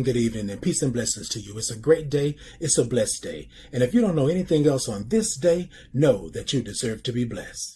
good evening, and peace and blessings to you. It's a great day. It's a blessed day. And if you don't know anything else on this day, know that you deserve to be blessed.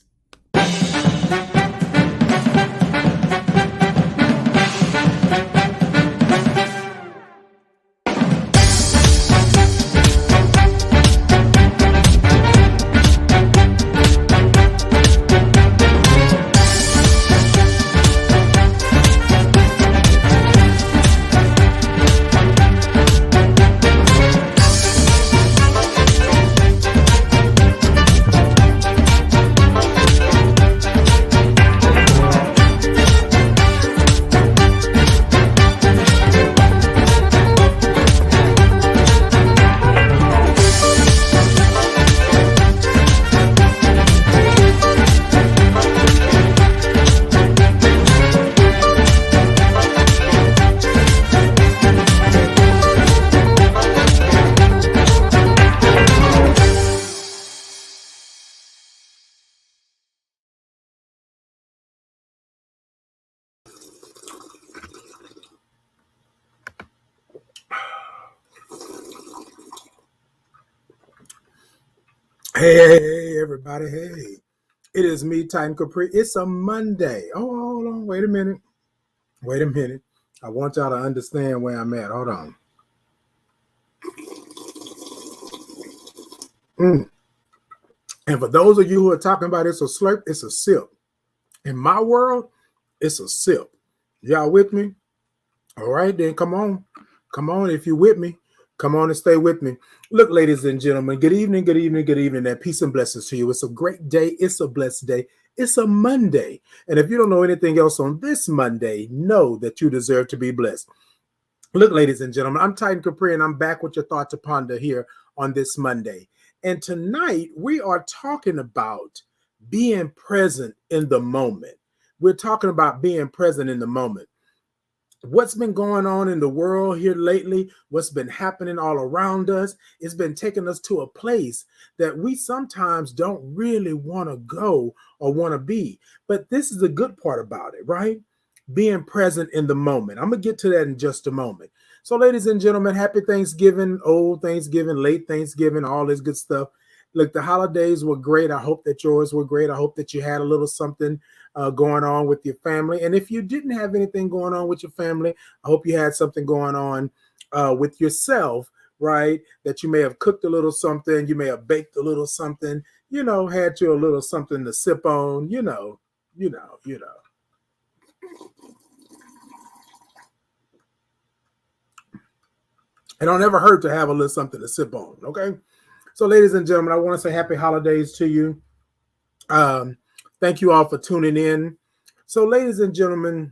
Hey, everybody. Hey, it is me, Titan Capri. It's a Monday. Oh, hold on. Wait a minute. I want y'all to understand where I'm at. Hold on. And for those of you who are talking about it's a slurp, it's a sip. In my world, it's a sip. Y'all with me? All right, then come on. Come on, if you're with me. Come on and stay with me. Look, ladies and gentlemen, good evening, good evening, good evening, and peace and blessings to you. It's a great day. It's a blessed day. It's a Monday. And if you don't know anything else on this Monday, know that you deserve to be blessed. Look, ladies and gentlemen, I'm Titan Capri, and I'm back with your thought to ponder here on this Monday. And tonight, we are talking about being present in the moment. We're talking about being present in the moment. What's been going on in the world here lately, what's been happening all around us, it's been taking us to a place that we sometimes don't really want to go or want to be. But this is the good part about it, right? Being present in the moment. I'm going to get to that in just a moment. So, ladies and gentlemen, happy Thanksgiving, old Thanksgiving, late Thanksgiving, all this good stuff. Look, the holidays were great. I hope that yours were great. I hope that you had a little something going on with your family. And if you didn't have anything going on with your family, I hope you had something going on with yourself, right? That you may have cooked a little something. You may have baked a little something, had you a little something to sip on, you know. It don't ever hurt to have a little something to sip on, okay? So, ladies and gentlemen, I want to say happy holidays to you. Thank you all for tuning in. So, ladies and gentlemen,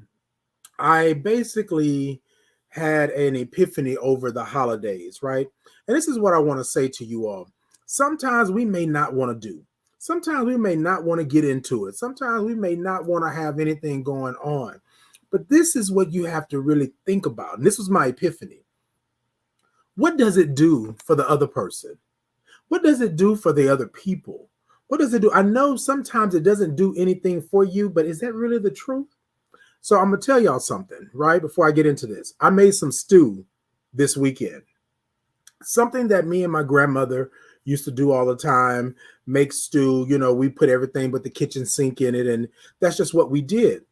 I basically had an epiphany over the holidays, right? And this is what I want to say to you all. Sometimes we may not want to do. Sometimes we may not want to get into it. Sometimes we may not want to have anything going on. But this is what you have to really think about. And this was my epiphany. What does it do for the other person? What does it do for the other people? What does it do? I know sometimes it doesn't do anything for you, but is that really the truth? So I'm going to tell y'all something, right? Before I get into this, I made some stew this weekend. Something that me and my grandmother used to do all the time, make stew. We put everything but the kitchen sink in it, and that's just what we did.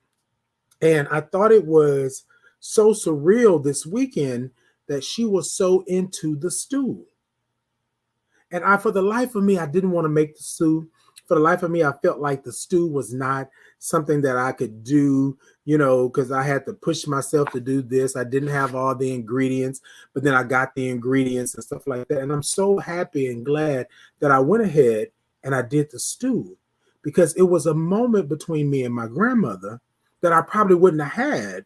And I thought it was so surreal this weekend that she was so into the stew. And for the life of me, I didn't want to make the stew. For the life of me, I felt like the stew was not something that I could do, because I had to push myself to do this. I didn't have all the ingredients, but then I got the ingredients and stuff like that. And I'm so happy and glad that I went ahead and I did the stew, because it was a moment between me and my grandmother that I probably wouldn't have had,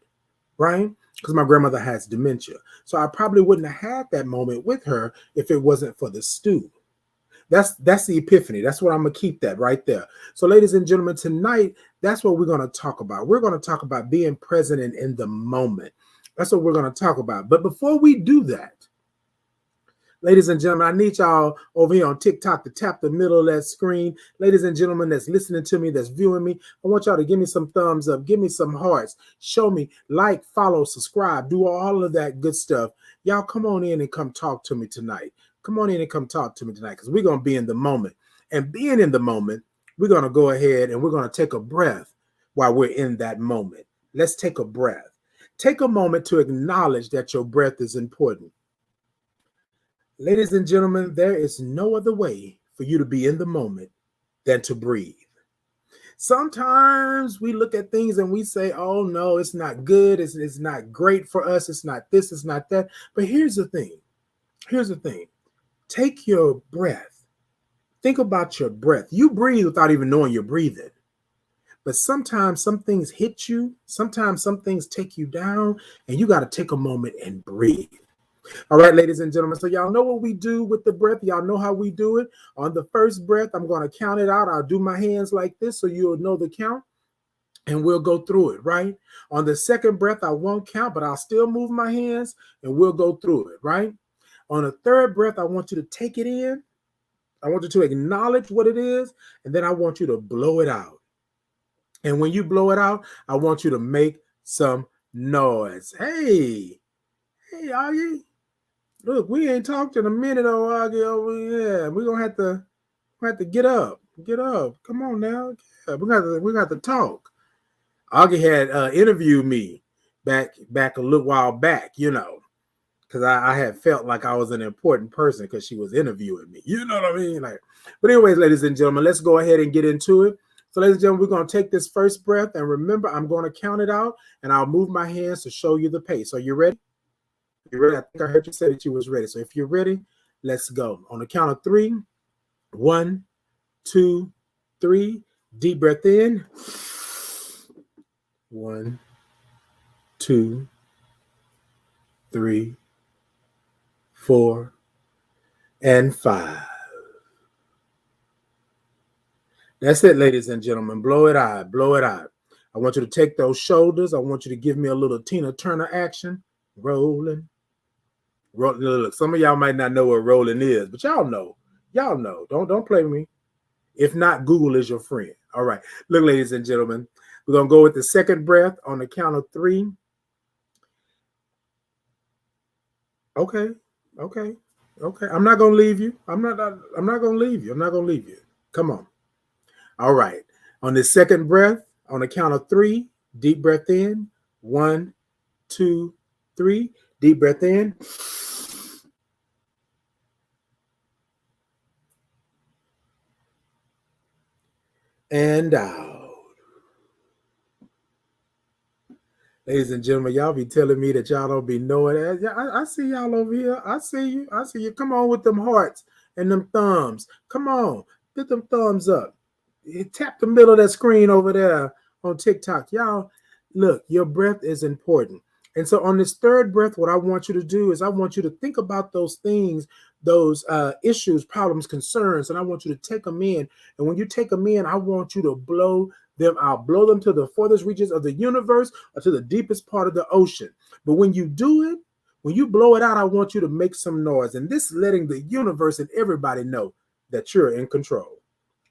right? Because my grandmother has dementia. So I probably wouldn't have had that moment with her if it wasn't for the stew. That's the epiphany. That's what I'm going to keep that right there. So, ladies and gentlemen, tonight, that's what we're going to talk about. We're going to talk about being present and in the moment. That's what we're going to talk about. But before we do that, ladies and gentlemen, I need y'all over here on TikTok to tap the middle of that screen. Ladies and gentlemen that's listening to me, that's viewing me, I want y'all to give me some thumbs up, give me some hearts, show me, like, follow, subscribe, do all of that good stuff. Y'all come on in and come talk to me tonight. Come on in and come talk to me tonight because we're going to be in the moment. And being in the moment, we're going to go ahead and we're going to take a breath while we're in that moment. Let's take a breath. Take a moment to acknowledge that your breath is important. Ladies and gentlemen, there is no other way for you to be in the moment than to breathe. Sometimes we look at things and we say, oh no, it's not good. It's not great for us. It's not this, it's not that. But here's the thing. Here's the thing. Take your breath. Think about your breath. You breathe without even knowing you're breathing. But sometimes some things hit you. Sometimes some things take you down and you got to take a moment and breathe. All right, ladies and gentlemen. So y'all know what we do with the breath. Y'all know how we do it. On the first breath, I'm going to count it out. I'll do my hands like this so you'll know the count and we'll go through it, right? On the second breath, I won't count, but I'll still move my hands and we'll go through it, right? On the third breath, I want you to take it in. I want you to acknowledge what it is, and then I want you to blow it out. And when you blow it out, I want you to make some noise. Hey, Augie. Look, we ain't talked in a minute, Augie. Over here. We're gonna have to get up. Get up. Come on now. Yeah, we got to talk. Augie had interviewed me back a little while back, because I had felt like I was an important person because she was interviewing me. You know what I mean? But anyways, ladies and gentlemen, let's go ahead and get into it. So, ladies and gentlemen, we're going to take this first breath. And remember, I'm going to count it out. And I'll move my hands to show you the pace. Are you ready? You ready? I think I heard you say that you was ready. So if you're ready, let's go. On the count of 3. 1, 2, 3. Deep breath in. 1, 2, 3, 4, and 5. That's it, ladies and gentlemen. Blow it out. Blow it out. I want you to take those shoulders. I want you to give me a little Tina Turner action. Rolling. Look, some of y'all might not know what rolling is, but y'all know. Y'all know. Don't play with me. If not, Google is your friend. All right. Look, ladies and gentlemen, we're going to go with the second breath on the count of 3. Okay. I'm not going to leave you. I'm not going to leave you. I'm not going to leave you. Come on. All right. On the second breath, on the count of 3, deep breath in. 1, 2, 3. Deep breath in. And out. Ladies and gentlemen, y'all be telling me that y'all don't be knowing that. Yeah, I see y'all over here. I see you. Come on with them hearts and them thumbs. Come on. Get them thumbs up. Tap the middle of that screen over there on TikTok. Y'all, look, your breath is important. And so on this third breath, what I want you to do is I want you to think about those things, those issues, problems, concerns, and I want you to take them in. And when you take them in, I want you to blow them out. Blow them to the furthest reaches of the universe or to the deepest part of the ocean. But when you do it, when you blow it out, I want you to make some noise. And this letting the universe and everybody know that you're in control.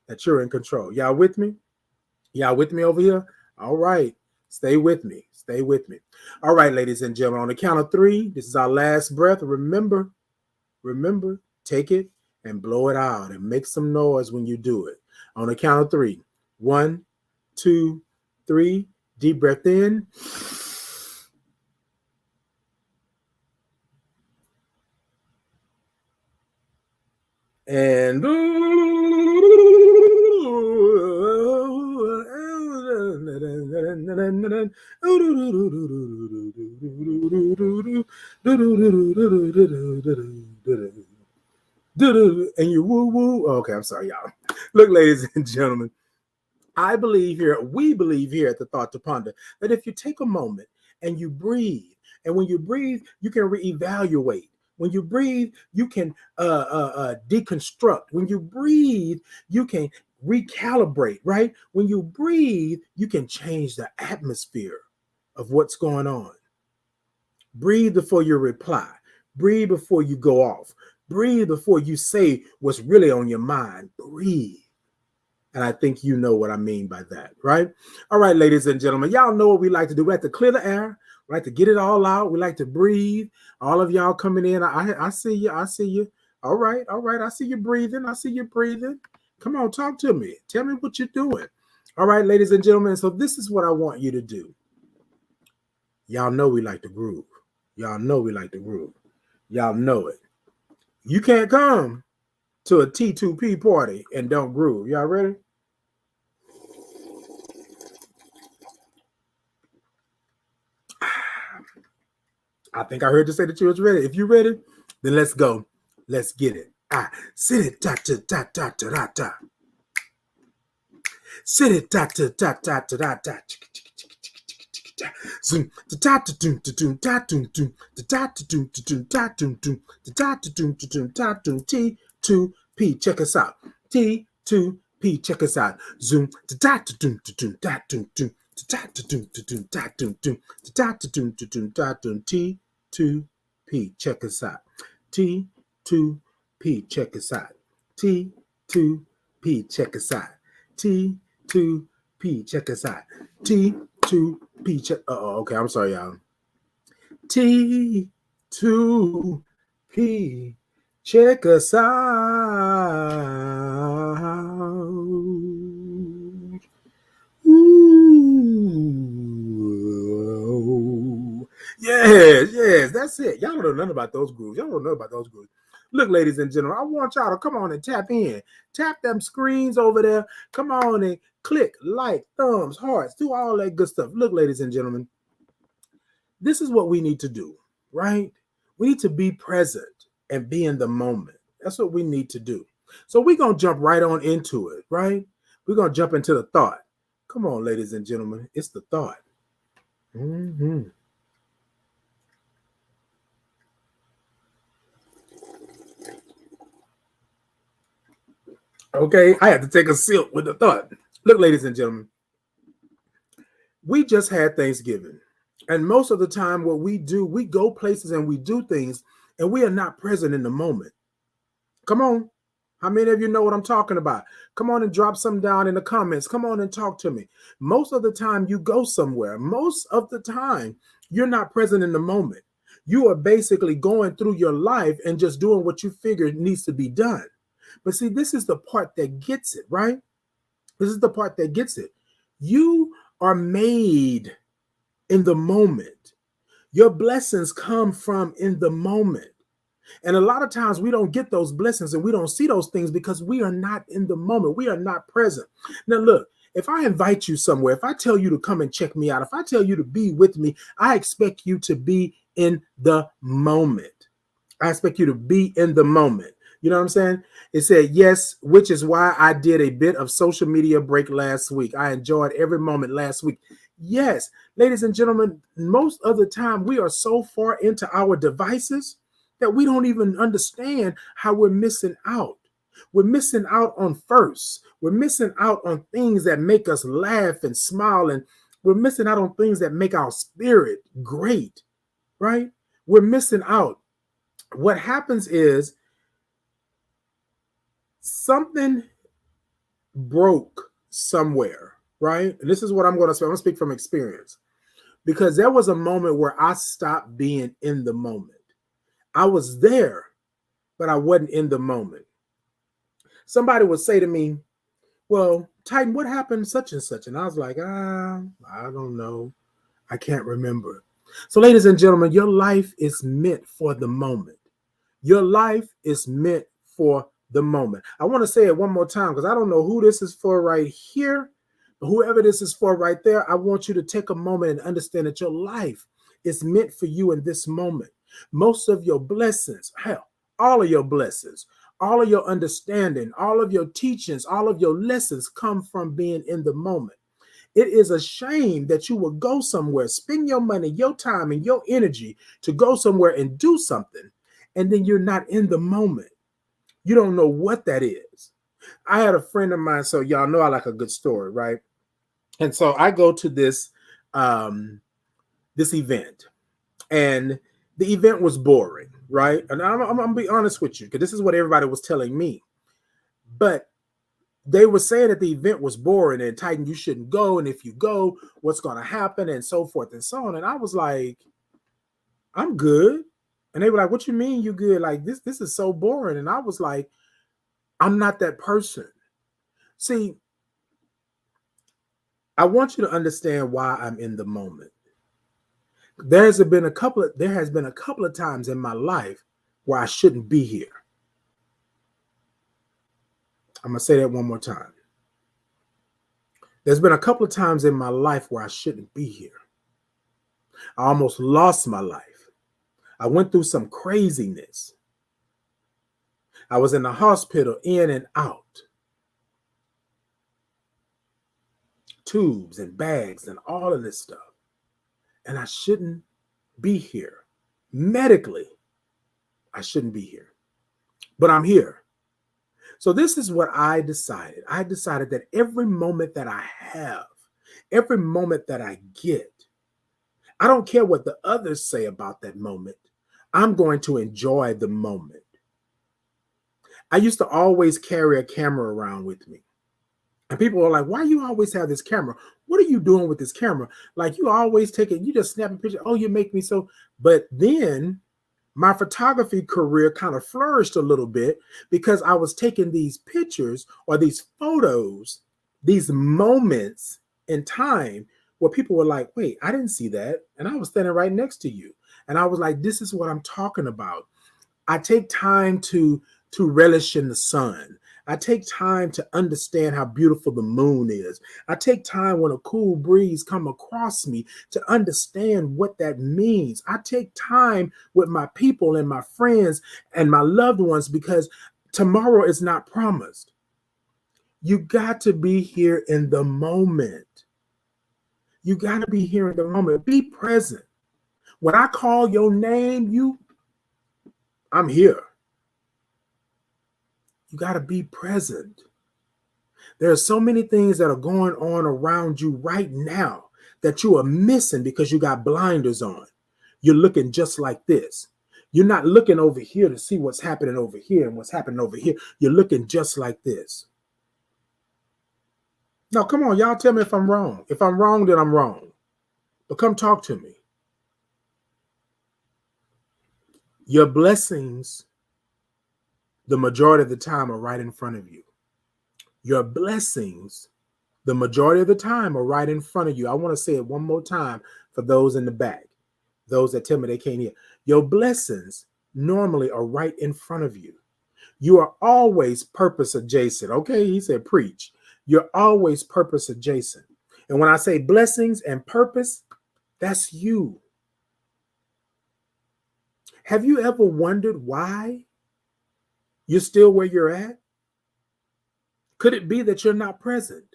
That you're in control. Y'all with me? Y'all with me over here? All right. Stay with me. Stay with me. All right, ladies and gentlemen, on the count of 3, this is our last breath. Remember, take it and blow it out and make some noise when you do it. On the count of 3. 1, 2, 3. Deep breath in. And and you woo. Okay, I'm sorry, y'all. Look, ladies and gentlemen, we believe here at the Thought to Ponder that if you take a moment and you breathe, and when you breathe, you can reevaluate. When you breathe, you can deconstruct. When you breathe, you can recalibrate, right? When you breathe, you can change the atmosphere of what's going on. Breathe before you reply. Breathe before you go off. Breathe before you say what's really on your mind. Breathe. And I think you know what I mean by that, right? All right, ladies and gentlemen, y'all know what we like to do. We like to clear the air. We like to get it all out. We like to breathe. All of y'all coming in. I see you. I see you. All right. All right. I see you breathing. I see you breathing. Come on, talk to me. Tell me what you're doing. All right, ladies and gentlemen. So this is what I want you to do. Y'all know we like to groove. Y'all know we like to groove. Y'all know it. You can't come to a T2P party and don't groove. Y'all ready? I think I heard you say that you was ready. If you're ready, then let's go. Let's get it. Sit it, ta ta ta ta ta ta. Sit it, ta ta ta ta ta ta. Zoom, ta ta ta ta ta ta ta ta ta ta T2P. Check us out. T2P. Check us out. Zoom, ta ta ta ta ta T2P. Check us out. T2P. Check us out. T2P. Check us out. T2P. Check us out. T2P. Check. Okay. I'm sorry, y'all. T2P. Check us out. Ooh. Yes, that's it. Y'all don't know nothing about those grooves. Y'all don't know about those grooves. Look, ladies and gentlemen, I want y'all to come on and tap in. Tap them screens over there. Come on and click, like, thumbs, hearts, do all that good stuff. Look, ladies and gentlemen, this is what we need to do, right? We need to be present and be in the moment. That's what we need to do. So we're going to jump right on into it, right? We're going to jump into the thought. Come on, ladies and gentlemen, it's the thought. Mm-hmm. Okay, I had to take a sip with the thought. Look, ladies and gentlemen, we just had Thanksgiving. And most of the time, what we do, we go places and we do things, and we are not present in the moment. Come on. How many of you know what I'm talking about? Come on and drop some down in the comments. Come on and talk to me. Most of the time, you go somewhere. Most of the time, you're not present in the moment. You are basically going through your life and just doing what you figure needs to be done. But see, this is the part that gets it, right? This is the part that gets it. You are made in the moment. Your blessings come from in the moment. And a lot of times we don't get those blessings and we don't see those things because we are not in the moment. We are not present. Now, look, if I invite you somewhere, if I tell you to come and check me out, if I tell you to be with me, I expect you to be in the moment. I expect you to be in the moment. You know what I'm saying? It said, yes, which is why I did a bit of social media break last week. I enjoyed every moment last week. Yes, ladies and gentlemen, most of the time we are so far into our devices that we don't even understand how we're missing out. We're missing out on first. We're missing out on things that make us laugh and smile. And we're missing out on things that make our spirit great, right? We're missing out. What happens is something broke somewhere, right? And this is what I'm going to say. I'm going to speak from experience because there was a moment where I stopped being in the moment. I was there, but I wasn't in the moment. Somebody would say to me, well, Titan, what happened such and such? And I was like, I don't know. I can't remember. So, ladies and gentlemen, your life is meant for the moment. Your life is meant for the moment. I want to say it one more time because I don't know who this is for right here, but whoever this is for right there, I want you to take a moment and understand that your life is meant for you in this moment. Most of your blessings, hell, all of your blessings, all of your understanding, all of your teachings, all of your lessons come from being in the moment. It is a shame that you will go somewhere, spend your money, your time, and your energy to go somewhere and do something, and then you're not in the moment. You don't know what that is. I had a friend of mine, so y'all know I like a good story, right? And so I go to this this event, and the event was boring, right? And I'm gonna be honest with you, because this is what everybody was telling me. But they were saying that the event was boring and Titan, you shouldn't go. And if you go, what's going to happen and so forth and so on. And I was like, I'm good. And they were like, what you mean you good? Like this is so boring. And I was like, I'm not that person. See, I want you to understand why I'm in the moment. There has been a couple of times in my life where I shouldn't be here. I'm going to say that one more time. There's been a couple of times in my life where I shouldn't be here. I almost lost my life. I went through some craziness. I was in the hospital, in and out. Tubes and bags and all of this stuff. And I shouldn't be here. Medically, I shouldn't be here. But I'm here. So this is what I decided. I decided that every moment that I have, every moment that I get, I don't care what the others say about that moment. I'm going to enjoy the moment. I used to always carry a camera around with me. And people are like, why you always have this camera? What are you doing with this camera? Like you always take it, you just snap a picture. Oh, you make me so. But then my photography career kind of flourished a little bit because I was taking these pictures or these photos, these moments in time where people were like, wait, I didn't see that. And I was standing right next to you. And I was like, this is what I'm talking about. I take time to relish in the sun. I take time to understand how beautiful the moon is. I take time when a cool breeze come across me to understand what that means. I take time with my people and my friends and my loved ones because tomorrow is not promised. You got to be here in the moment. You got to be here in the moment. Be present. When I call your name, I'm here. You got to be present. There are so many things that are going on around you right now that you are missing because you got blinders on. You're looking just like this. You're not looking over here to see what's happening over here and what's happening over here. You're looking just like this. Now, come on, y'all tell me if I'm wrong. If I'm wrong, then I'm wrong. But come talk to me. Your blessings, the majority of the time, are right in front of you. Your blessings, the majority of the time, are right in front of you. I want to say it one more time for those in the back, those that tell me they can't hear. Your blessings normally are right in front of you. You are always purpose adjacent. Okay, he said preach. You're always purpose adjacent. And when I say blessings and purpose, that's you. Have you ever wondered why you're still where you're at? Could it be that you're not present?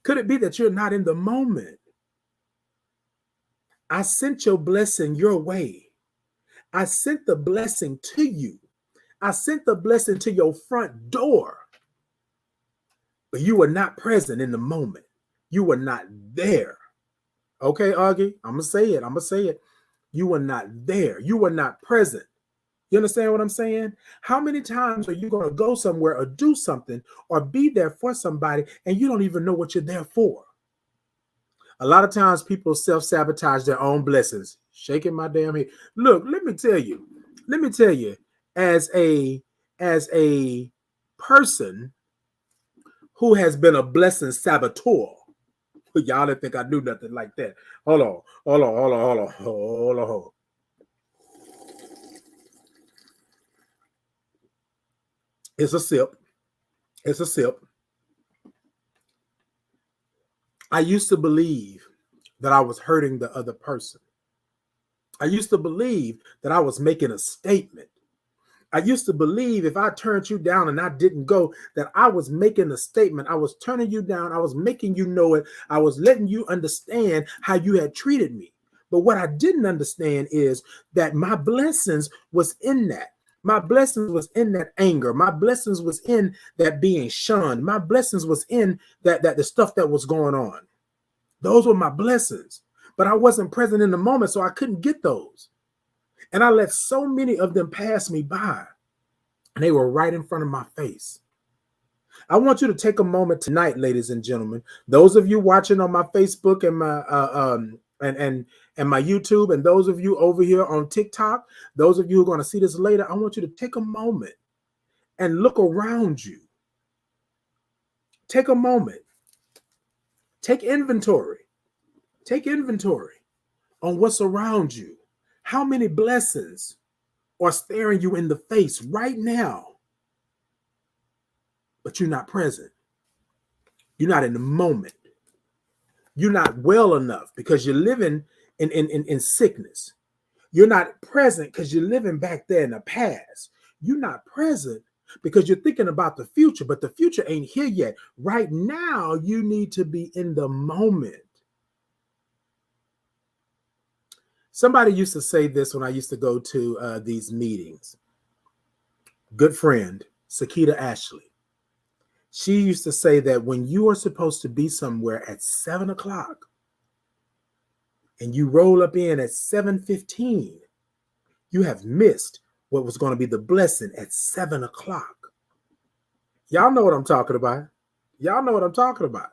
Could it be that you're not in the moment? I sent your blessing your way. I sent the blessing to you. I sent the blessing to your front door. But you were not present in the moment. You were not there. Okay, Augie, I'm going to say it. You were not there. You were not present. You understand what I'm saying? How many times are you going to go somewhere or do something or be there for somebody and you don't even know what you're there for? A lot of times people self-sabotage their own blessings. Shaking my damn head. Look, let me tell you, as a person who has been a blessing saboteur, y'all didn't think I knew nothing like that. Hold on. It's a sip. I used to believe that I was hurting the other person. I used to believe that I was making a statement. I used to believe if I turned you down and I didn't go, that I was making a statement. I was turning you down. I was making you know it. I was letting you understand how you had treated me. But what I didn't understand is that my blessings was in that. My blessings was in that anger. My blessings was in that being shunned. My blessings was in that the stuff that was going on. Those were my blessings. But I wasn't present in the moment, so I couldn't get those. And I let so many of them pass me by. And they were right in front of my face. I want you to take a moment tonight, ladies and gentlemen. Those of you watching on my Facebook and my and my YouTube, and those of you over here on TikTok, those of you who are going to see this later, I want you to take a moment and look around you. Take a moment. Take inventory. Take inventory on what's around you. How many blessings are staring you in the face right now, but you're not present? You're not in the moment. You're not well enough because you're living in sickness. You're not present because you're living back there in the past. You're not present because you're thinking about the future, but the future ain't here yet. Right now, you need to be in the moment. Somebody used to say this when I used to go to these meetings. Good friend, Sakita Ashley. She used to say that when you are supposed to be somewhere at 7 o'clock and you roll up in at 7:15, you have missed what was going to be the blessing at 7 o'clock. Y'all know what I'm talking about. Y'all know what I'm talking about.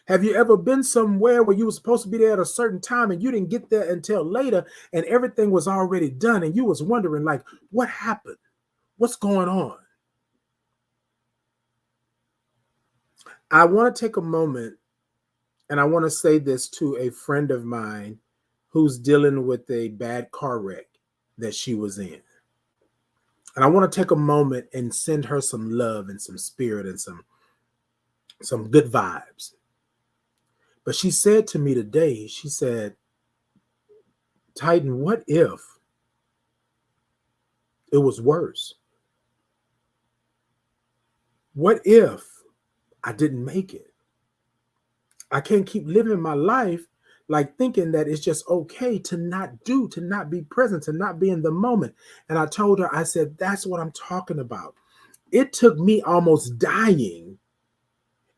Have you ever been somewhere where you were supposed to be there at a certain time and you didn't get there until later and everything was already done and you was wondering, like, what happened? What's going on? I want to take a moment and I want to say this to a friend of mine who's dealing with a bad car wreck that she was in. And I want to take a moment and send her some love and some spirit and some good vibes. But she said to me today, she said, Titan, what if it was worse? What if I didn't make it? I can't keep living my life like thinking that it's just okay to not do, to not be present, to not be in the moment. And I told her, I said, that's what I'm talking about. It took me almost dying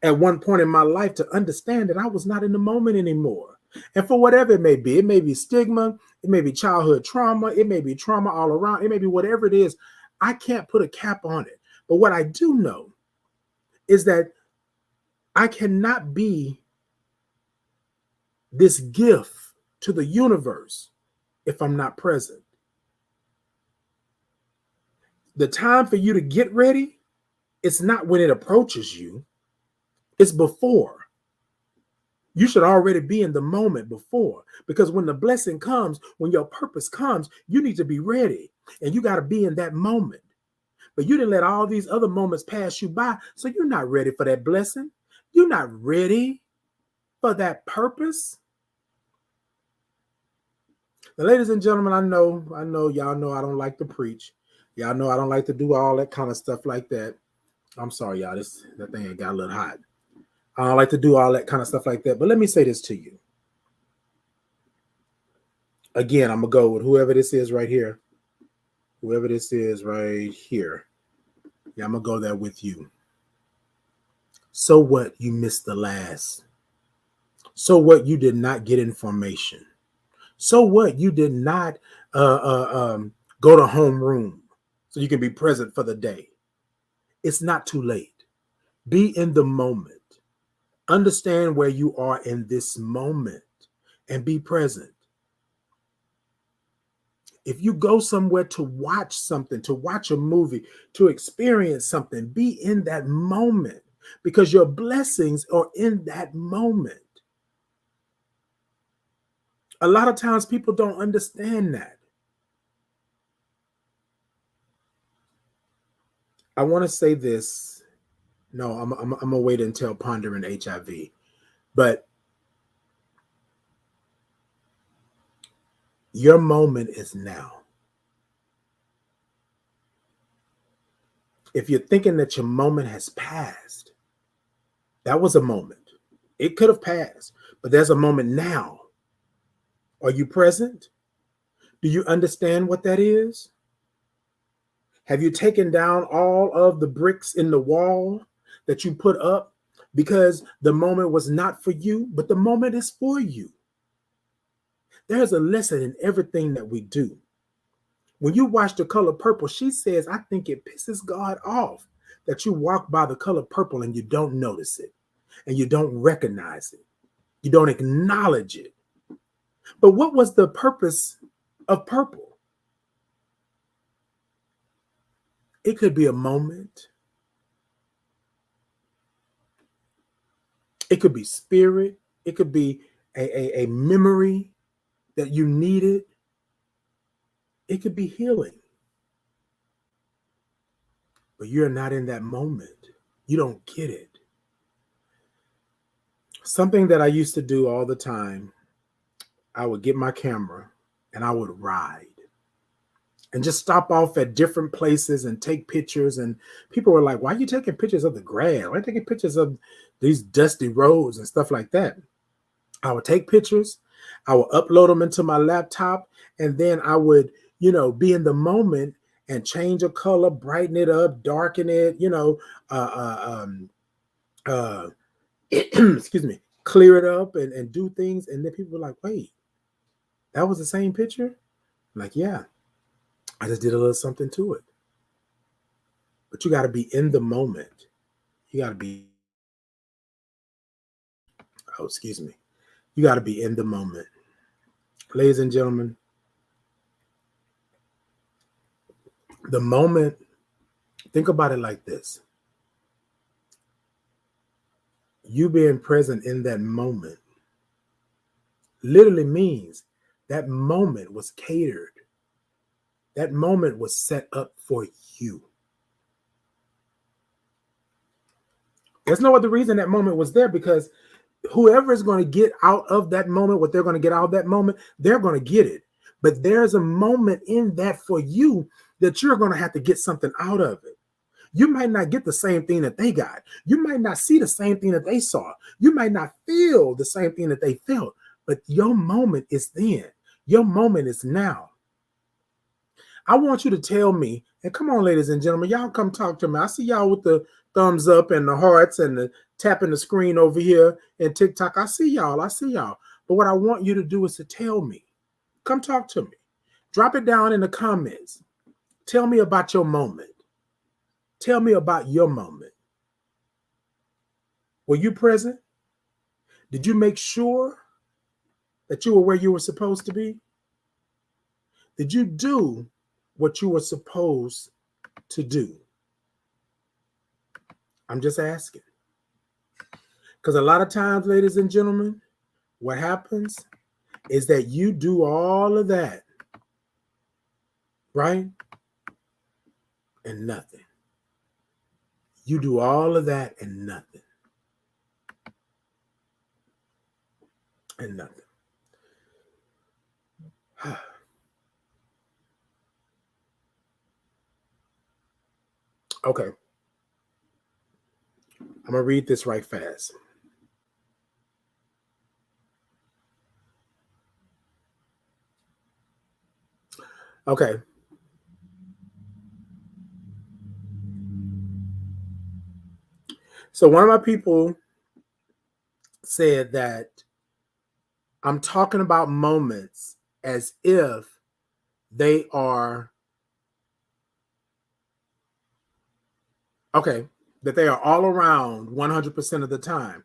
at one point in my life to understand that I was not in the moment anymore. And for whatever it may be stigma, it may be childhood trauma, it may be trauma all around, it may be whatever it is. I can't put a cap on it. But what I do know is that I cannot be this gift to the universe if I'm not present. The time for you to get ready, it's not when it approaches you, it's before. You should already be in the moment before, because when the blessing comes, when your purpose comes, you need to be ready and you got to be in that moment. But you didn't let all these other moments pass you by, so you're not ready for that blessing. You're not ready for that purpose. Now, ladies and gentlemen, I know, y'all know I don't like to preach. Y'all know I don't like to do all that kind of stuff like that. I'm sorry, y'all. That thing got a little hot. I don't like to do all that kind of stuff like that. But let me say this to you. Again, I'm going to go with whoever this is right here. Whoever this is right here. Yeah, I'm going to go there with you. So what? You missed the last. So what? You did not get information. So what? You did not go to homeroom so you can be present for the day. It's not too late. Be in the moment. Understand where you are in this moment and be present. If you go somewhere to watch something, to watch a movie, to experience something, be in that moment because your blessings are in that moment. A lot of times people don't understand that. I want to say this. No, I'm going to wait until pondering HIV. But your moment is now. If you're thinking that your moment has passed, that was a moment. It could have passed, but there's a moment now. Are you present? Do you understand what that is? Have you taken down all of the bricks in the wall that you put up because the moment was not for you, but the moment is for you? There's a lesson in everything that we do. When you watch The Color Purple, she says, I think it pisses God off that you walk by the color purple and you don't notice it and you don't recognize it. You don't acknowledge it. But what was the purpose of purple? It could be a moment. It could be spirit. It could be a memory that you needed. It could be healing. But you're not in that moment. You don't get it. Something that I used to do all the time, I would get my camera and I would ride and just stop off at different places and take pictures. And people were like, why are you taking pictures of the grass? Why are you taking pictures of these dusty roads and stuff like that? I would take pictures. I would upload them into my laptop. And then I would, be in the moment and change a color, brighten it up, darken it, excuse me, clear it up and do things. And then people were like, wait, that was the same picture? I'm like, yeah, I just did a little something to it. But you got to be in the moment. You got to be, you got to be in the moment. Ladies and gentlemen, the moment, think about it like this. You being present in that moment literally means that moment was catered. That moment was set up for you. There's no other reason that moment was there, because whoever is going to get out of that moment, what they're going to get out of that moment, they're going to get it. But there's a moment in that for you that you're going to have to get something out of it. You might not get the same thing that they got. You might not see the same thing that they saw. You might not feel the same thing that they felt. But your moment is then. Your moment is now. I want you to tell me, and come on, ladies and gentlemen, y'all come talk to me. I see y'all with the thumbs up and the hearts and the tapping the screen over here and TikTok. I see y'all. But what I want you to do is to tell me. Come talk to me. Drop it down in the comments. Tell me about your moment. Tell me about your moment. Were you present? Did you make sure that you were where you were supposed to be? Did you do what you were supposed to do? I'm just asking. Because a lot of times, ladies and gentlemen, what happens is that you do all of that, right? And nothing. You do all of that and nothing. And nothing. Okay. I'm going to read this right fast. Okay. So one of my people said that I'm talking about moments as if they are, that they are all around 100% of the time.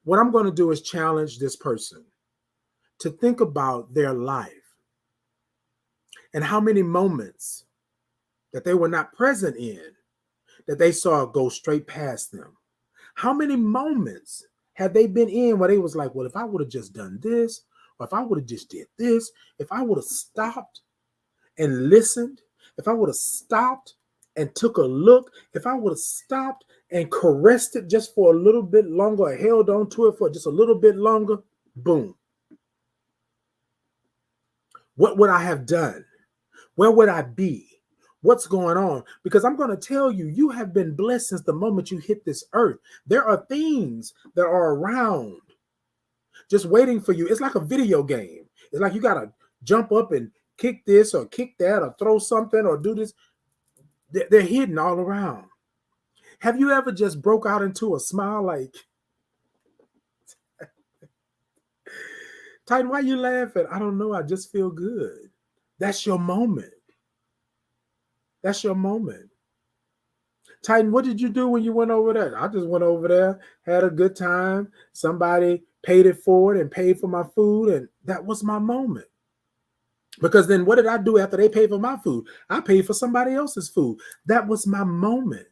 What I'm going to do is challenge this person to think about their life and how many moments that they were not present in, that they saw go straight past them. How many moments have they been in where they was like, well, if I would have just done this, or if I would have just did this, if I would have stopped and listened, if I would have stopped and took a look, if I would have stopped and caressed it just for a little bit longer, or held on to it for just a little bit longer, boom. What would I have done? Where would I be? What's going on? Because I'm going to tell you, you have been blessed since the moment you hit this earth. There are things that are around just waiting for you. It's like a video game. It's like you got to jump up and kick this or kick that or throw something or do this. They're hidden all around. Have you ever just broke out into a smile like, Titan, why you laughing? I don't know. I just feel good. That's your moment. That's your moment. Titan, what did you do when you went over there? I just went over there, had a good time. Somebody paid it forward and paid for my food, and that was my moment. Because then what did I do after they paid for my food? I paid for somebody else's food. That was my moment.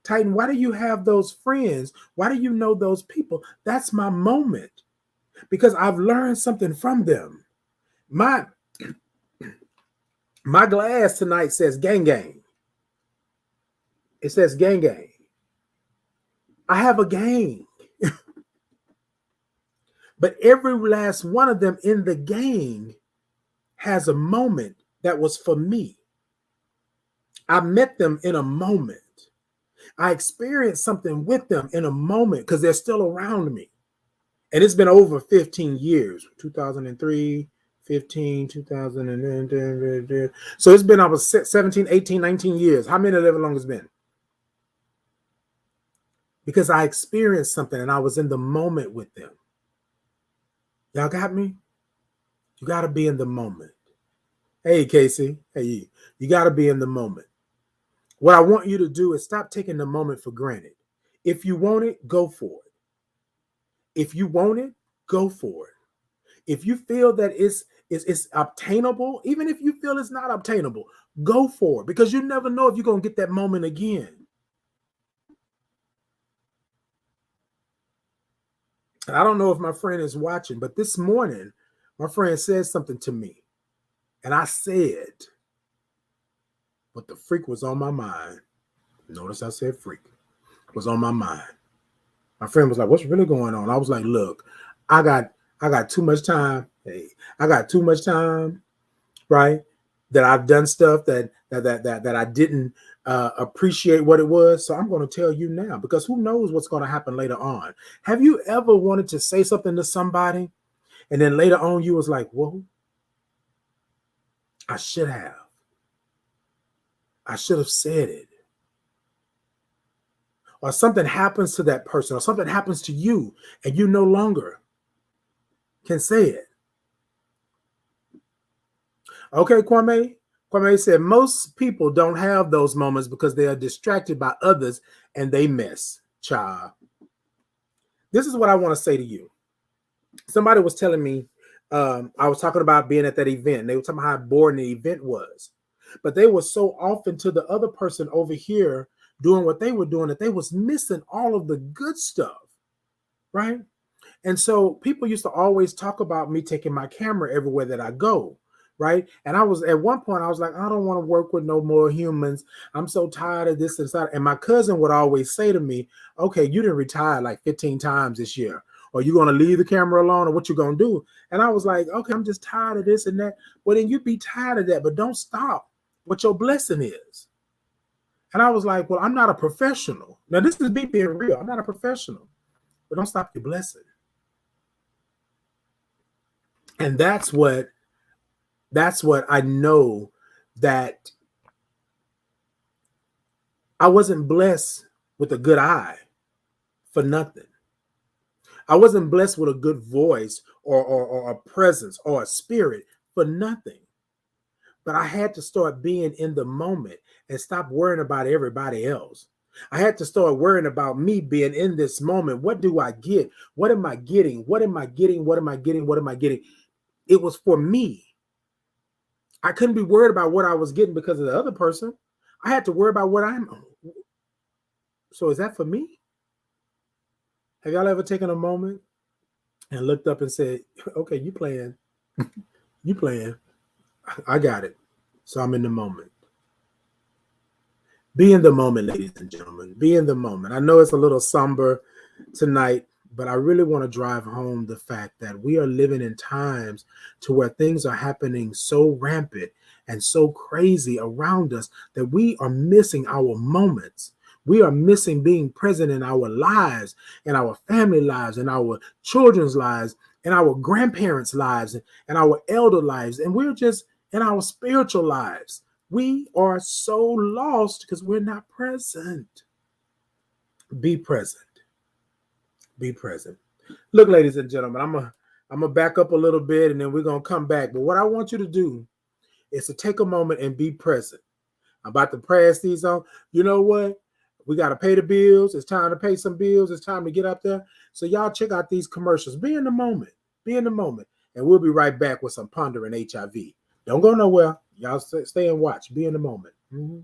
Titan, why do you have those friends? Why do you know those people? That's my moment. Because I've learned something from them. My glass tonight says gang gang. It says gang gang. I have a gang. But every last one of them in the gang has a moment that was for me. I met them in a moment. I experienced something with them in a moment because they're still around me. And it's been over 15 years, 2003, 15, 2000. So it's been over 17, 18, 19 years. How many ever long it's been? Because I experienced something and I was in the moment with them. Y'all got me? You got to be in the moment. Hey, Casey. Hey, you got to be in the moment. What I want you to do is stop taking the moment for granted. If you want it, go for it. If you want it, go for it. If you feel that it's obtainable, even if you feel it's not obtainable, go for it, because you never know if you're going to get that moment again. I don't know if my friend is watching, but this morning, my friend said something to me. And I said, what the freak was on my mind. Notice I said freak was on my mind. My friend was like, what's really going on? I was like, look, I got too much time. Hey, I got too much time, right? That I've done stuff that I didn't appreciate what it was. So I'm going to tell you now, because who knows what's going to happen later on. Have you ever wanted to say something to somebody and then later on you was like, whoa, I should have said it. Or something happens to that person, or something happens to you and you no longer can say it. Okay, Kwame said most people don't have those moments because they are distracted by others and they miss. Child. This is what I want to say to you. Somebody was telling me, I was talking about being at that event, and they were talking about how boring the event was. But they were so off into the other person over here doing what they were doing that they was missing all of the good stuff, right? And so people used to always talk about me taking my camera everywhere that I go, right? And I was at one point, I was like, I don't want to work with no more humans. I'm so tired of this and that. And my cousin would always say to me, okay, you didn't retire like 15 times this year. Or you going to leave the camera alone, or what you going to do? And I was like, okay, I'm just tired of this and that. Well, then you be tired of that, but don't stop what your blessing is. And I was like, well, I'm not a professional. Now, this is me being real. I'm not a professional, but don't stop your blessing. And that's what I know, that I wasn't blessed with a good eye for nothing. I wasn't blessed with a good voice or a presence or a spirit for nothing. But I had to start being in the moment and stop worrying about everybody else. I had to start worrying about me being in this moment. What do I get? What am I getting? What am I getting? What am I getting? What am I getting? It was for me. I couldn't be worried about what I was getting because of the other person. I had to worry about what I'm on. So is that for me? Have y'all ever taken a moment and looked up and said, okay, you playing. You playing. I got it. So I'm in the moment. Be in the moment, ladies and gentlemen. Be in the moment. I know it's a little somber tonight, but I really want to drive home the fact that we are living in times to where things are happening so rampant and so crazy around us that we are missing our moments. We are missing being present in our lives, in our family lives, in our children's lives, in our grandparents' lives, and our elder lives. And we're just in our spiritual lives. We are so lost because we're not present. Be present. Be present. Look, ladies and gentlemen, I'm gonna back up a little bit and then we're gonna come back. But what I want you to do is to take a moment and be present. I'm about to pass these on. You know what? We got to pay the bills. It's time to pay some bills. It's time to get up there. So y'all check out these commercials. Be in the moment. Be in the moment. And we'll be right back with some Pondering HIV. Don't go nowhere. Y'all stay and watch. Be in the moment. Mm-hmm.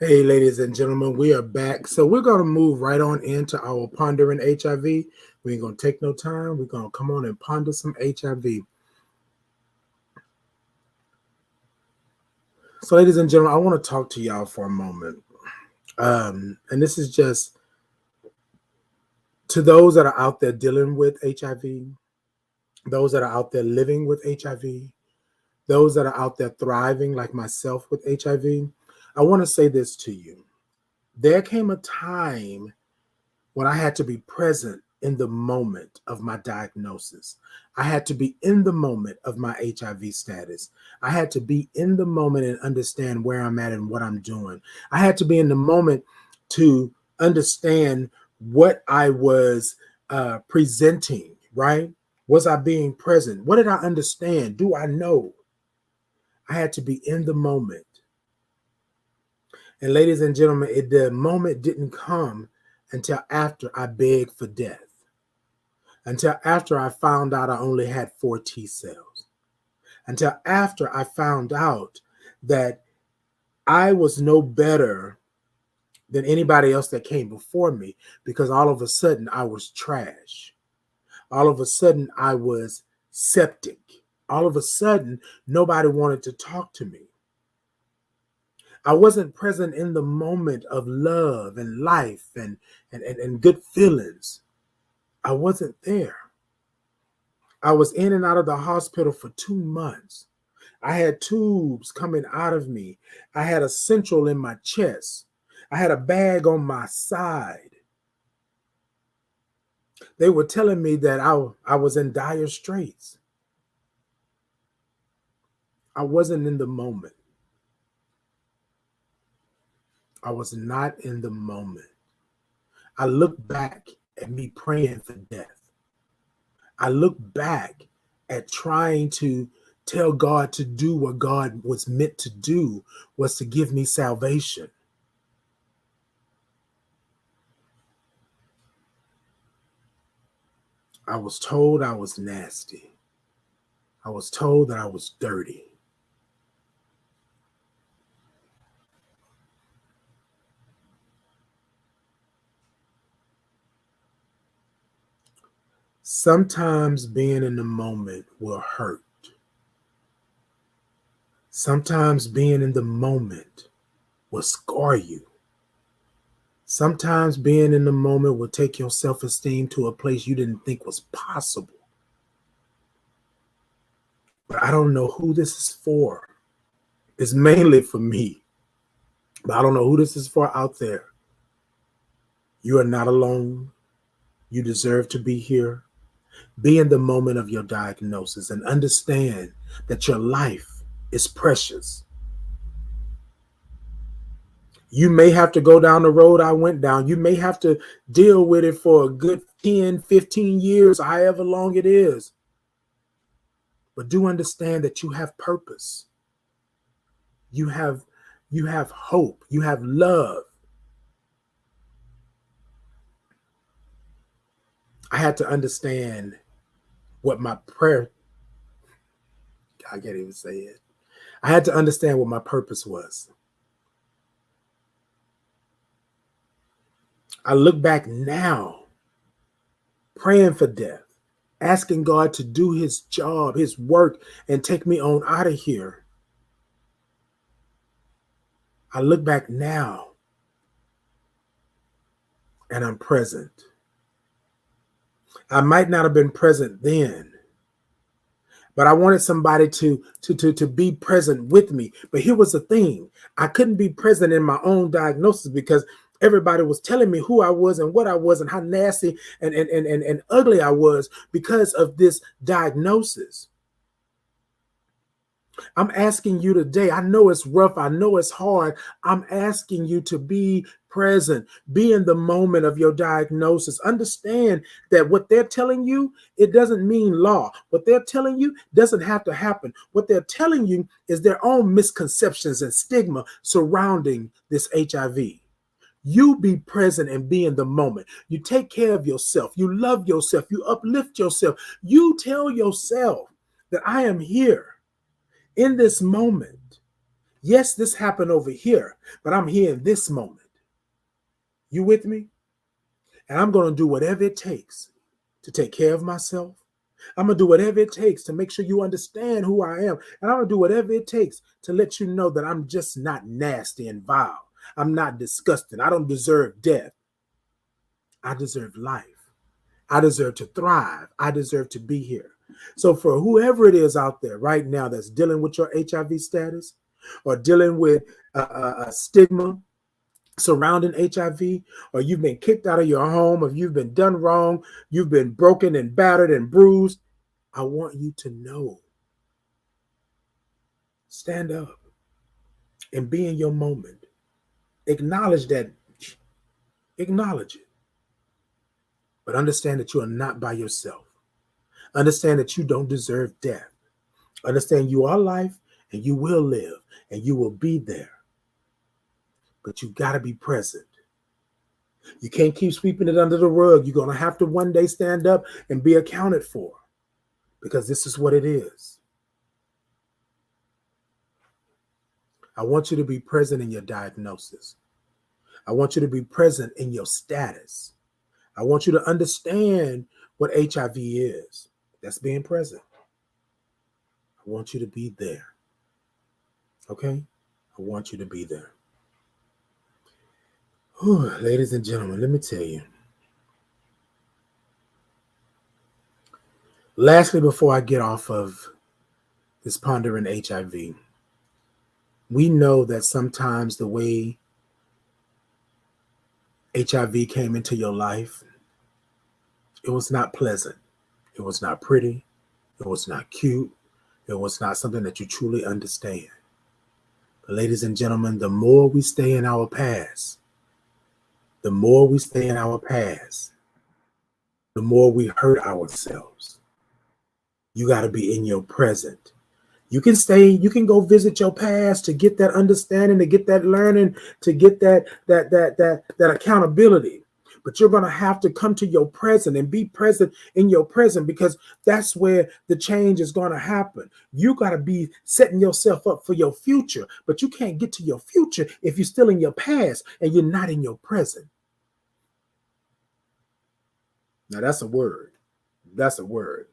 Hey, ladies and gentlemen, we are back. So we're going to move right on into our Pondering HIV. We ain't going to take no time. We're going to come on and ponder some HIV. So, ladies and gentlemen, I want to talk to y'all for a moment. And this is just to those that are out there dealing with HIV, those that are out there living with HIV, those that are out there thriving like myself with HIV. I want to say this to you. There came a time when I had to be present in the moment of my diagnosis. I had to be in the moment of my HIV status. I had to be in the moment and understand where I'm at and what I'm doing. I had to be in the moment to understand what I was presenting, right? Was I being present? What did I understand? Do I know? I had to be in the moment. And ladies and gentlemen, the moment didn't come until after I begged for death, until after I found out I only had 4 T cells, until after I found out that I was no better than anybody else that came before me, because all of a sudden I was trash. All of a sudden I was septic. All of a sudden nobody wanted to talk to me. I wasn't present in the moment of love and life and good feelings. I wasn't there. I was in and out of the hospital for 2 months. I had tubes coming out of me. I had a central in my chest. I had a bag on my side. They were telling me that I was in dire straits. I wasn't in the moment. I was not in the moment. I look back at me praying for death. I look back at trying to tell God to do what God was meant to do, was to give me salvation. I was told I was nasty. I was told that I was dirty. Sometimes being in the moment will hurt. Sometimes being in the moment will scar you. Sometimes being in the moment will take your self-esteem to a place you didn't think was possible. But I don't know who this is for. It's mainly for me. But I don't know who this is for out there. You are not alone. You deserve to be here. Be in the moment of your diagnosis and understand that your life is precious. You may have to go down the road I went down. You may have to deal with it for a good 10, 15 years, however long it is. But do understand that you have purpose. You have hope. You have love. I had to understand what my prayer, I can't even say it. I had to understand what my purpose was. I look back now, praying for death, asking God to do his job, his work, and take me on out of here. I look back now, and I'm present. I might not have been present then, but I wanted somebody to be present with me. But here was the thing. I couldn't be present in my own diagnosis because everybody was telling me who I was and what I was and how nasty and ugly I was because of this diagnosis. I'm asking you today. I know it's rough. I know it's hard. I'm asking you to be present. Be in the moment of your diagnosis. Understand that what they're telling you, it doesn't mean law. What they're telling you doesn't have to happen. What they're telling you is their own misconceptions and stigma surrounding this HIV. You be present and be in the moment. You take care of yourself. You love yourself. You uplift yourself. You tell yourself that I am here. In this moment, yes, this happened over here, but I'm here in this moment. You with me? And I'm going to do whatever it takes to take care of myself. I'm going to do whatever it takes to make sure you understand who I am. And I'm going to do whatever it takes to let you know that I'm just not nasty and vile. I'm not disgusting. I don't deserve death. I deserve life. I deserve to thrive. I deserve to be here. So for whoever it is out there right now that's dealing with your HIV status or dealing with a stigma surrounding HIV, or you've been kicked out of your home, or you've been done wrong, you've been broken and battered and bruised, I want you to know. Stand up and be in your moment. Acknowledge that. Acknowledge it. But understand that you are not by yourself. Understand that you don't deserve death. Understand you are life and you will live and you will be there. But you got to be present. You can't keep sweeping it under the rug. You're going to have to one day stand up and be accounted for because this is what it is. I want you to be present in your diagnosis. I want you to be present in your status. I want you to understand what HIV is. That's being present. I want you to be there. Okay? I want you to be there. Whew, ladies and gentlemen, let me tell you. Lastly, before I get off of this pondering HIV, we know that sometimes the way HIV came into your life, it was not pleasant. It was not pretty. It was not cute. It was not something that you truly understand. But ladies and gentlemen, the more we stay in our past, the more we hurt ourselves. You got to be in your present. You can go visit your past to get that understanding, to get that learning, to get that accountability. But you're going to have to come to your present and be present in your present because that's where the change is going to happen. You got to be setting yourself up for your future, but you can't get to your future if you're still in your past and you're not in your present. Now that's a word. That's a word.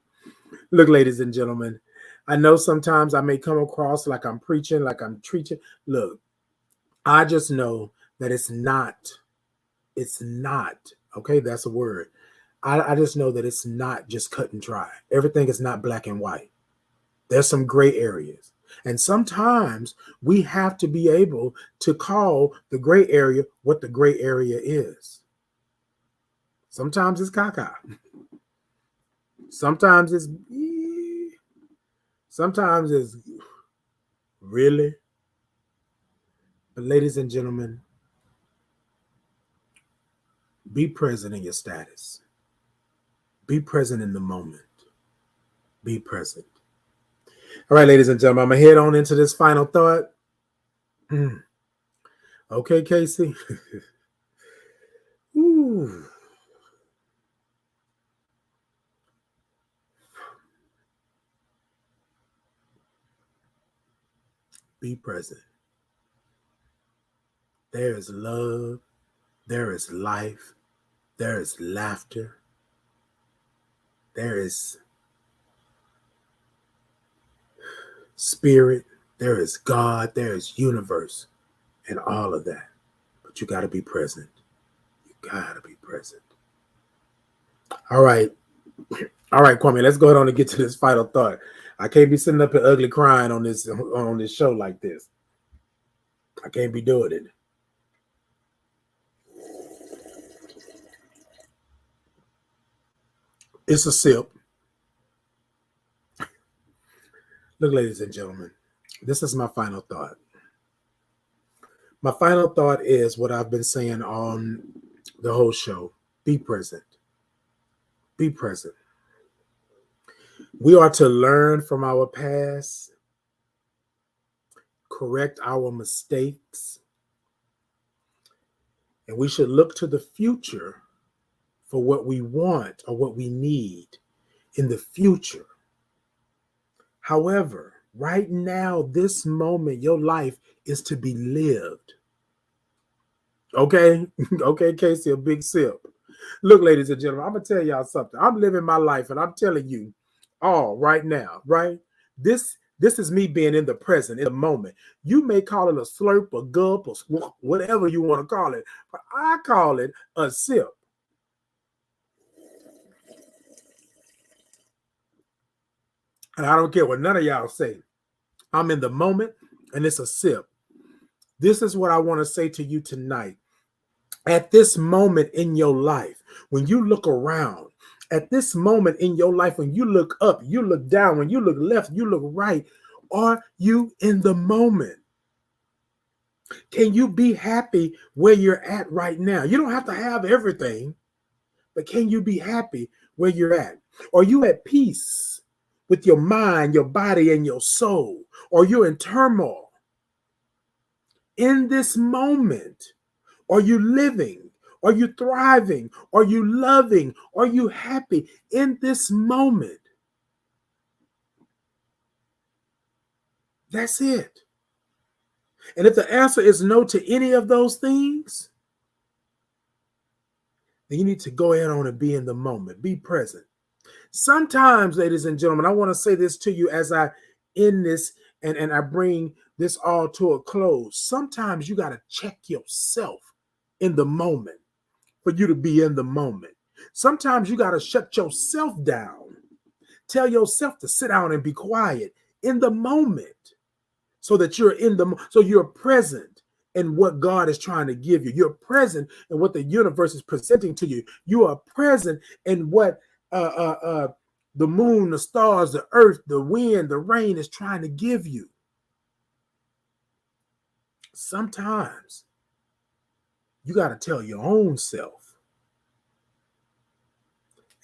Look, ladies and gentlemen, I know sometimes I may come across like I'm preaching, like I'm preaching. Look, I just know that it's not, okay, that's a word. I just know that it's not just cut and dry. Everything is not black and white. There's some gray areas. And sometimes we have to be able to call the gray area what the gray area is. Sometimes it's caca. Sometimes it's really. But ladies and gentlemen, be present in your status. Be present in the moment. Be present. All right, ladies and gentlemen, I'm going to head on into this final thought. Okay, Casey. Ooh. Be present. There is love. There is life. There is laughter. There is spirit. There is God. There is universe and all of that. But you got to be present. You got to be present. All right. All right, Kwame, let's go ahead on and get to this final thought. I can't be sitting up here ugly crying on this show like this. I can't be doing it. It's a sip. Look, ladies and gentlemen, this is my final thought. My final thought is what I've been saying on the whole show. Be present. Be present. We are to learn from our past, correct our mistakes, and we should look to the future for what we want or what we need in the future. However, right now, this moment, your life is to be lived. Okay? Okay, Casey, a big sip. Look, ladies and gentlemen, I'm going to tell y'all something. I'm living my life, and I'm telling you all right now, right? This is me being in the present, in the moment. You may call it a slurp, a gulp, or whatever you want to call it, but I call it a sip. And I don't care what none of y'all say. I'm in the moment, and it's a sip. This is what I want to say to you tonight. At this moment in your life, when you look around, at this moment in your life, when you look up, you look down, when you look left, you look right, are you in the moment? Can you be happy where you're at right now? You don't have to have everything, but can you be happy where you're at? Are you at peace with your mind, your body, and your soul? Or you're in turmoil? In this moment, are you living? Are you thriving? Are you loving? Are you happy in this moment? That's it. And if the answer is no to any of those things, then you need to go ahead on and be in the moment. Be present. Sometimes, ladies and gentlemen, I want to say this to you as I end this and I bring this all to a close. Sometimes you got to check yourself in the moment for you to be in the moment. Sometimes you got to shut yourself down. Tell yourself to sit down and be quiet in the moment so that you're present in what God is trying to give you. You're present in what the universe is presenting to you. You are present in what the moon, the stars, the earth, the wind, the rain is trying to give you. Sometimes you got to tell your own self.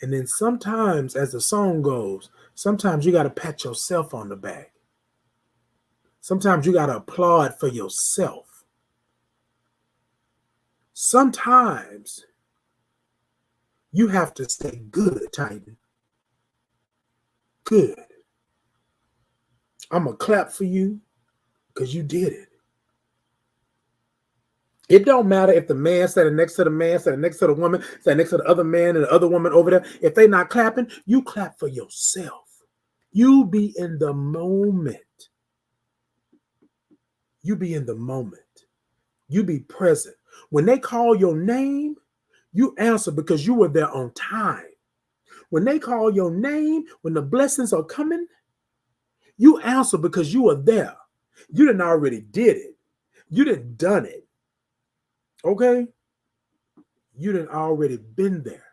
And then sometimes, as the song goes, sometimes you got to pat yourself on the back. Sometimes you got to applaud for yourself. Sometimes you have to say, good, Titan. Good. I'm going to clap for you because you did it. It don't matter if the man standing next to the man, standing next to the woman, standing next to the other man and the other woman over there. If they not clapping, you clap for yourself. You be in the moment. You be in the moment. You be present. When they call your name, you answer because you were there on time. When they call your name, when the blessings are coming, you answer because you were there. You didn't already did it. You didn't done it. Okay? You didn't already been there.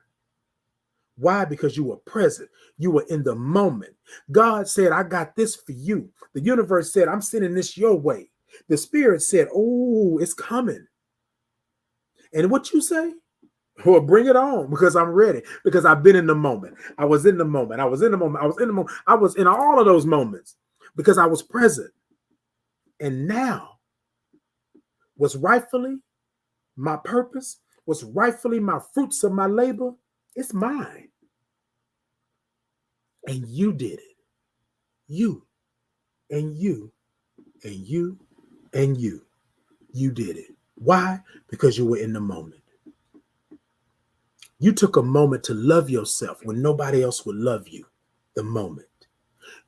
Why? Because you were present. You were in the moment. God said, I got this for you. The universe said, I'm sending this your way. The spirit said, oh, it's coming. And what you say? Well, bring it on, because I'm ready, because I've been in the moment. I was in the moment. I was in the moment. I was in the moment. I was in all of those moments because I was present. And now, what's rightfully my purpose, what's rightfully my fruits of my labor, it's mine. And you did it. You and you and you and you. You did it. Why? Because you were in the moment. You took a moment to love yourself when nobody else would love you. The moment.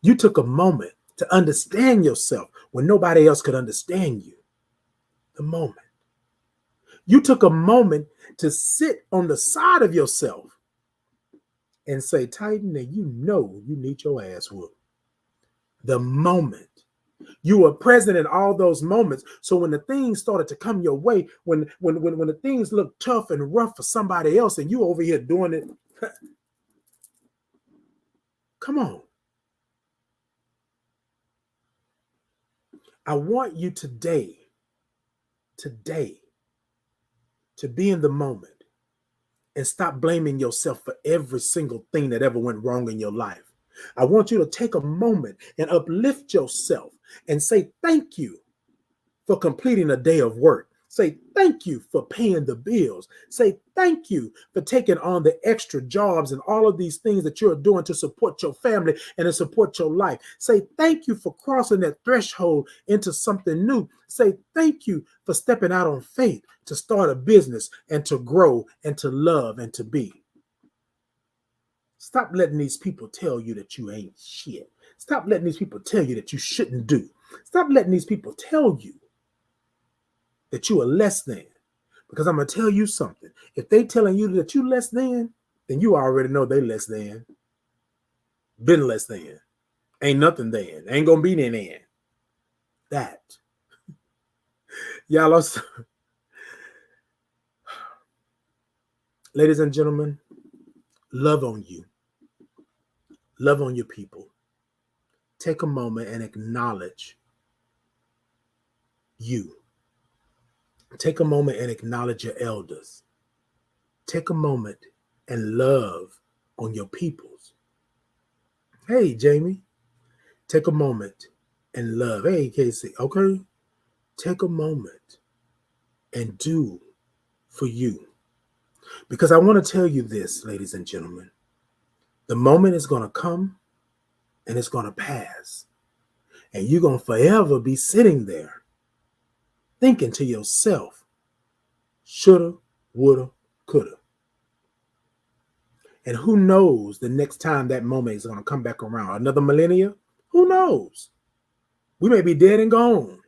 You took a moment to understand yourself when nobody else could understand you. The moment. You took a moment to sit on the side of yourself and say, Titan, that you know you need your ass whooped. The moment. You were present in all those moments. So when the things started to come your way, when the things look tough and rough for somebody else and you over here doing it, come on. I want you today, to be in the moment and stop blaming yourself for every single thing that ever went wrong in your life. I want you to take a moment and uplift yourself and say thank you for completing a day of work. Say thank you for paying the bills. Say thank you for taking on the extra jobs and all of these things that you're doing to support your family and to support your life. Say thank you for crossing that threshold into something new. Say thank you for stepping out on faith to start a business and to grow and to love and to be. Stop letting these people tell you that you ain't shit. Stop letting these people tell you that you shouldn't do. Stop letting these people tell you that you are less than. Because I'm going to tell you something. If they telling you that you less than, then you already know they less than. Been less than. Ain't nothing then. Ain't going to be then. That. Y'all also. Ladies and gentlemen, love on you. Love on your people. Take a moment and acknowledge you. Take a moment and acknowledge your elders. Take a moment and love on your peoples. Hey, Jamie. Take a moment and love. Hey, Casey. Okay. Take a moment and do for you. Because I want to tell you this, ladies and gentlemen. The moment is going to come and it's going to pass. And you're going to forever be sitting there thinking to yourself, shoulda, woulda, coulda. And who knows the next time that moment is going to come back around? Another millennia? Who knows? We may be dead and gone.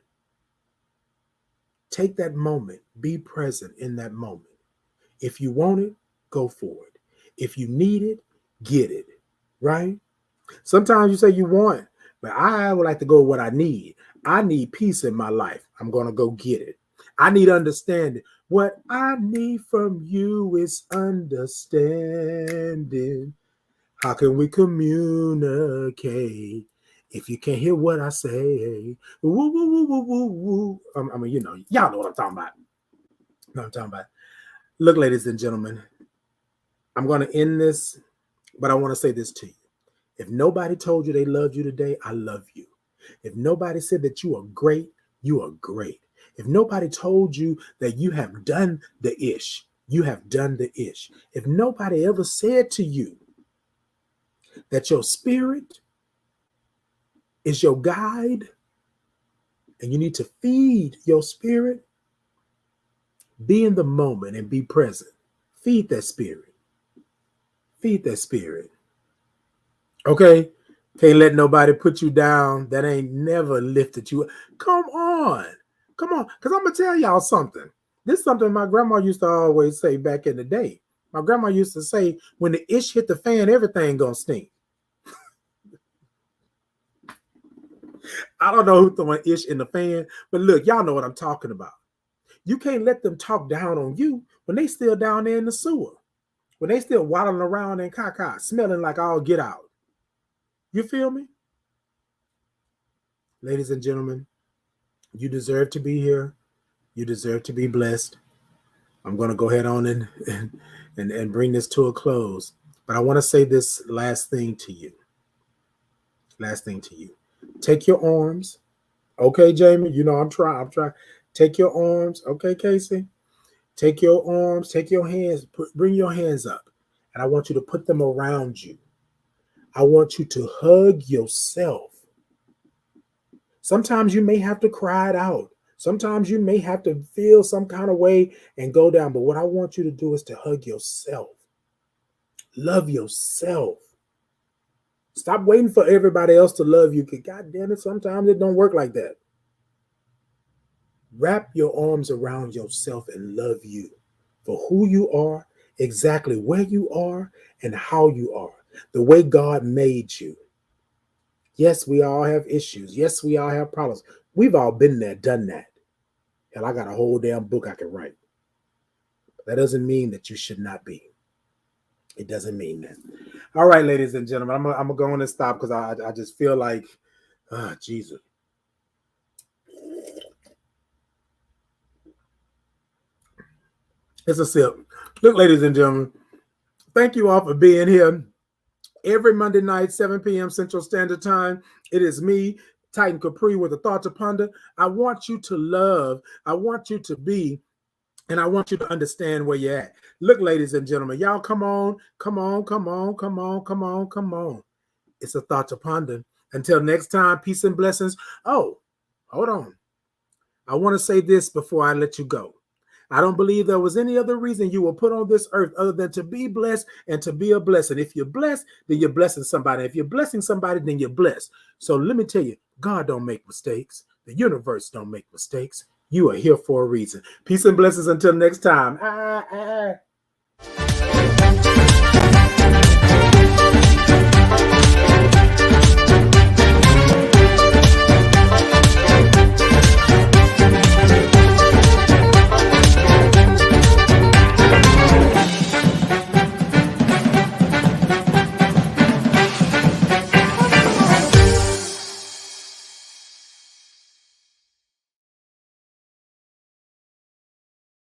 Take that moment. Be present in that moment. If you want it, go for it. If you need it, get it. Right? Sometimes you say you want, but I would like to go with what I need. I need peace in my life. I'm going to go get it. I need understanding. What I need from you is understanding. How can we communicate if you can't hear what I say? Woo, woo, woo, woo, woo, woo. I mean, you know, y'all know what I'm talking about. Know what I'm talking about. Look, ladies and gentlemen, I'm going to end this, but I want to say this to you. If nobody told you they loved you today, I love you. If nobody said that you are great, you are great. If nobody told you that you have done the ish, you have done the ish. If nobody ever said to you that your spirit is your guide and you need to feed your spirit, be in the moment and be present. Feed that spirit. Feed that spirit. Okay? Can't let nobody put you down that ain't never lifted you up. Come on. Come on. Because I'm going to tell y'all something. This is something my grandma used to always say back in the day. My grandma used to say, when the ish hit the fan, everything going to stink. I don't know who throwing ish in the fan, but look, y'all know what I'm talking about. You can't let them talk down on you when they still down there in the sewer. when they still waddling around in caca, smelling like all get out. You feel me? Ladies and gentlemen, you deserve to be here. You deserve to be blessed. I'm going to go ahead on and bring this to a close. But I want to say this last thing to you. Last thing to you. Take your arms. Okay, Jamie, you know I'm trying. Take your arms. Okay, Casey. Take your arms. Take your hands. Bring your hands up. And I want you to put them around you. I want you to hug yourself. Sometimes you may have to cry it out. Sometimes you may have to feel some kind of way and go down. But what I want you to do is to hug yourself. Love yourself. Stop waiting for everybody else to love you. Because God damn it, sometimes it don't work like that. Wrap your arms around yourself and love you for who you are, exactly where you are, and how you are. The way God made you. Yes, we all have issues. Yes, we all have problems. We've all been there, done that. Hell, I got a whole damn book I can write. That doesn't mean that you should not be. It doesn't mean that. All right, ladies and gentlemen, I'm going to go on and stop because I just feel like, Jesus. It's a sip. Look, ladies and gentlemen, thank you all for being here. Every Monday night, 7 p.m. Central Standard Time, it is me, Titan Capri, with a thought to ponder. I want you to love. I want you to be. And I want you to understand where you're at. Look, ladies and gentlemen, y'all come on. It's a thought to ponder. Until next time, peace and blessings. Oh, hold on. I want to say this before I let you go. I don't believe there was any other reason you were put on this earth other than to be blessed and to be a blessing. If you're blessed, then you're blessing somebody. If you're blessing somebody, then you're blessed. So let me tell you, God don't make mistakes. The universe don't make mistakes. You are here for a reason. Peace and blessings until next time.